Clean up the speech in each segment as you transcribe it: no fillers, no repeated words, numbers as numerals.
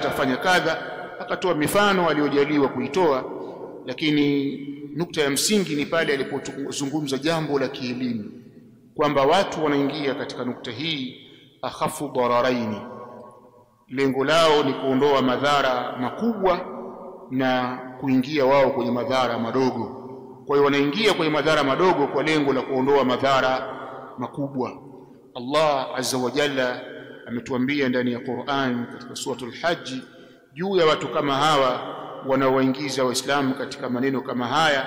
atafanya kadha, akatoa mifano aliyojaliwa kuitoa. Lakini nukta ya msingi ni pale alipozungumza jambo la kielimu kwamba watu wanaingia katika nukta hii akhafu dararaini, lengo lao ni kuondoa madhara makubwa na kuingia wao kwenye madhara madogo. Kwa hiyo wanaingia kwenye madhara madogo kwa lengo la kuondoa madhara makubwa. Allah azza wa jalla ametuambia ndani ya Qur'an katika suratul Hajj juu ya watu kama hawa wanaoingiza waislamu katika maneno kama haya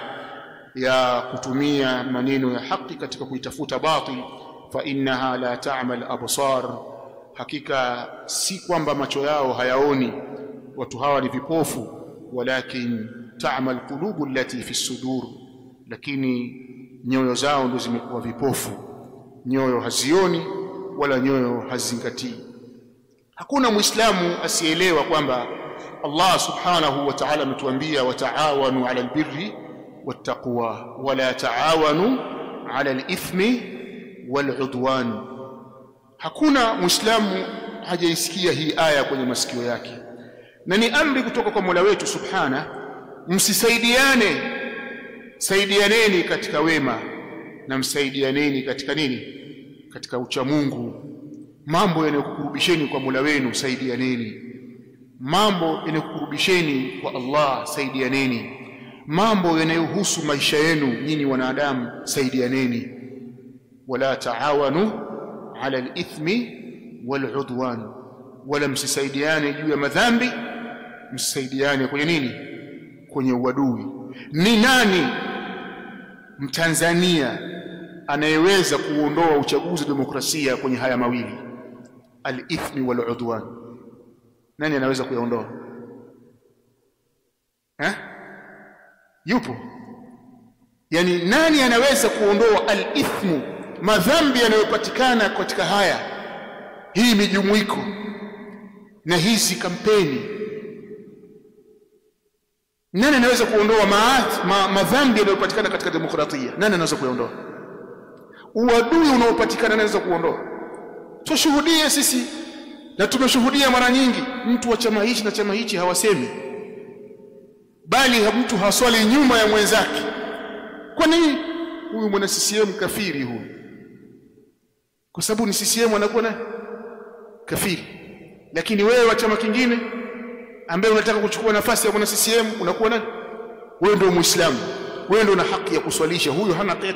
ya kutumia maneno ya haki katika kuitafuta batil. Fa innaha la ta'mal absar, hakika si kwamba macho yao hayaoni, watu hawa ni vipofu, walakin ta'mal qulubu allati fi sudur, lakini nyoyo zao ndio zimekuwa vipofu, nyoyo hazioni wala nyoyo hazingatii. Hakuna muislamu asielewa kwamba Allah subhanahu wa ta'ala ametuambia wataawanu 'ala albirri wattaqwa wala taawanu 'ala alithmi wal'udwan. Hakuna muislamu hajaisikia hii aya kwenye masikio yake, na ni amri kutoka kwa Mola wetu subhana, msisaidiane, saidianeni katika wema na msaidianeni katika nini? Katika ucha Mungu. Mambo yanayokukurubisheni kwa Mola wenu saidianeni, mambo yanayokukurubisheni kwa Allah saidianeni, mambo yanayohusu maisha yenu nyinyi wanadamu saidianeni. Wala taawanu 'ala al-ithmi wal-'udwan, wala msisaidiane juu ya madhambi, msisaidiane kwenye nini? Kwenye uadui. Ni nani Mtanzania anayeweza kuondoa uchaguzi wa demokrasia kwenye haya mawili, al-ithmi wal-'udwan? Nani anaweza kuyaondoa? Yupo? Yani nani anaweza kuondoa al-ithmu, madhambi yanayopatikana katika haya, hii mijumuiko na hizi kampeni? Nani anaweza kuondoa madhambi yanayopatikana katika demokrasia? Nani anaweza kuondoa uadui unaopatikana? Anaweza kuondoa? Tushuhudie sisi, na tumeshuhudia mara nyingi, mtu wa chama hichi na chama hichi hawasemi, bali mtu haswali nyuma ya mwenzake. Kwa nini? Huyu mwana CCM kafiri huyu, kwa sababu ni CCM anakuwa na kafiri. Lakini wewe wa chama kingine ambaye unataka kuchukua nafasi ya mwana CCM unakuwa nani? Wewe ndio Muislamu, wewe ndio una haki ya kuswalisha, huyu hana haki.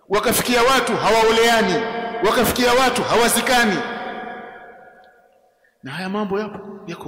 Wakafikia watu hawaoleani, wakafikia watu hawazikani, na haya mambo yapo.